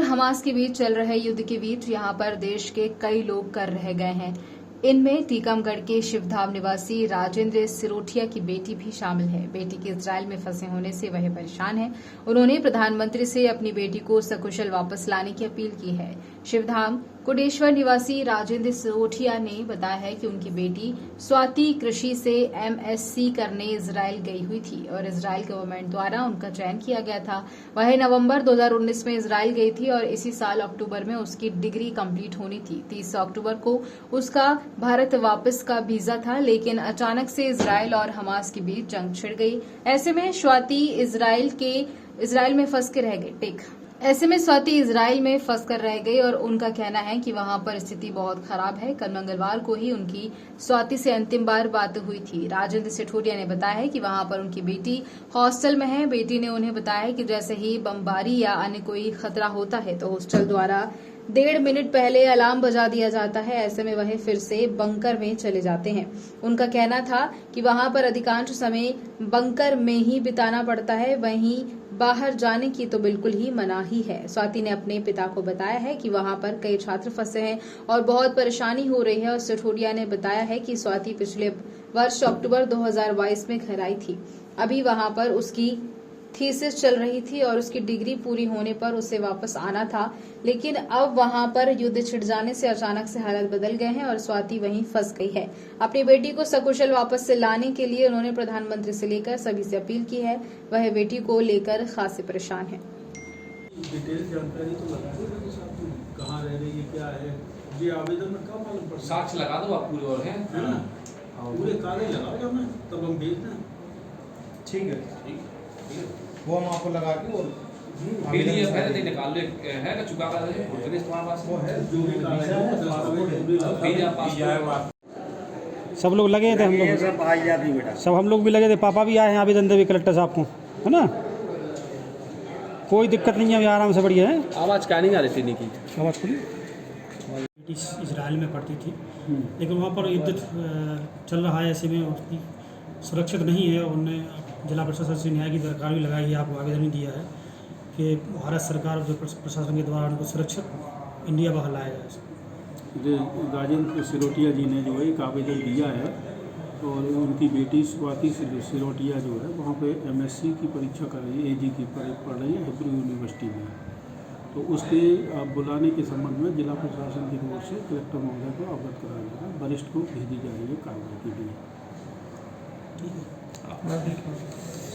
Hamas के बीच चल रहे युद्ध के बीच यहां पर देश के कई लोग कर रह गए हैं। इनमें टीकमगढ़ के शिवधाम निवासी राजेंद्र सिरोठिया की बेटी भी शामिल है। बेटी के इजरायल में फंसे होने से वह परेशान है। उन्होंने प्रधानमंत्री से अपनी बेटी को सकुशल वापस लाने की अपील की है। शिवधाम कोटेश्वर निवासी राजेंद्र सिरोठिया ने बताया है कि उनकी बेटी स्वाति कृषि से MSc करने इजरायल गई हुई थी और इजरायल गवर्नमेंट द्वारा उनका चयन किया गया था। वह नवंबर 2019 में इजरायल गई थी और इसी साल अक्टूबर में उसकी डिग्री कंप्लीट होनी थी। 30 अक्टूबर को उसका भारत वापस का वीजा था, लेकिन अचानक से इजरायल और हमास के बीच जंग छिड़ गई। ऐसे में स्वाति इजरायल में फंस के रह गई। ऐसे में स्वाति इजरायल में फंस कर रह गई और उनका कहना है कि वहां पर स्थिति बहुत खराब है। कल मंगलवार को ही उनकी स्वाति से अंतिम बार बात हुई थी। राजेंद्र सिरोठिया ने बताया है कि वहां पर उनकी बेटी हॉस्टल में है। बेटी ने उन्हें बताया है कि जैसे ही बमबारी या अन्य कोई खतरा होता है तो हॉस्टल द्वारा 1.5 मिनट पहले अलार्म बजा दिया जाता है। ऐसे में वह फिर से बंकर में चले जाते हैं। उनका कहना था कि वहां पर अधिकांश समय बंकर में ही बिताना पड़ता है, वहीं बाहर जाने की तो बिल्कुल ही मनाही है। स्वाति ने अपने पिता को बताया है कि वहां पर कई छात्र फंसे हैं और बहुत परेशानी हो रही है। और सिरोठिया ने बताया है कि स्वाति पिछले वर्ष अक्टूबर 2022 में घर आई थी। अभी वहां पर उसकी थीसिस चल रही थी और उसकी डिग्री पूरी होने पर उसे वापस आना था, लेकिन अब वहां पर युद्ध छिड़ जाने से अचानक से हालात बदल गए हैं और स्वाति वहीं फंस गई है। अपनी बेटी को सकुशल वापस से लाने के लिए उन्होंने प्रधानमंत्री से लेकर सभी से अपील की है। वह बेटी को लेकर खासे परेशान है। डिटेल जानकारी तो लगा दो, कहाँ रह रही है, क्या है, ये आवेदन में कब मालूम पड़ता है? साक्ष्य लगा दो आप पूरे, और हैं है ना, पूरे कागज लगा दो हमें, तब हम भेज दें। ठीक है, ठीक है, वो हम आपको लगा के और PDF है निकाल लो, है ना चुका कर दे तुम्हारे पास, वो है जो भी कागज है सब लोग लगे थे, हम लोग सब आ जाती बेटा, सब हम लोग भी लगे थे। पापा भी आए हैं आवेदन देवे कलेक्टर साहब को, है ना। कोई दिक्कत नहीं है, अभी आराम से बढ़िया है। आवाज क्या नहीं आ रही थी की आवाज़ खुली। बेटी इजराइल में पढ़ती थी, लेकिन वहाँ पर युद्ध चल रहा है। ऐसे में उसकी सुरक्षित नहीं है। उन्होंने जिला प्रशासन से न्याय की दरकार भी लगाई है, आपको आवेदन भी दिया है कि भारत सरकार जो प्रशासन के द्वारा उनको सुरक्षित इंडिया बाहर लाया जाए। राजेंद्र सिरोठिया जी ने जो है एक आवेदन दिया है और उनकी बेटी स्वाति सिरोठिया जो है वहाँ पे MSc की परीक्षा कर रही है, AG की पढ़ रही है हिब्रू यूनिवर्सिटी में। तो उसके बुलाने के संबंध में जिला प्रशासन की ओर से कलेक्टर महोदय को अवगत कराया जाएगा, वरिष्ठ को भेजी जा रही है कार्रवाई के लिए। ठीक है, आप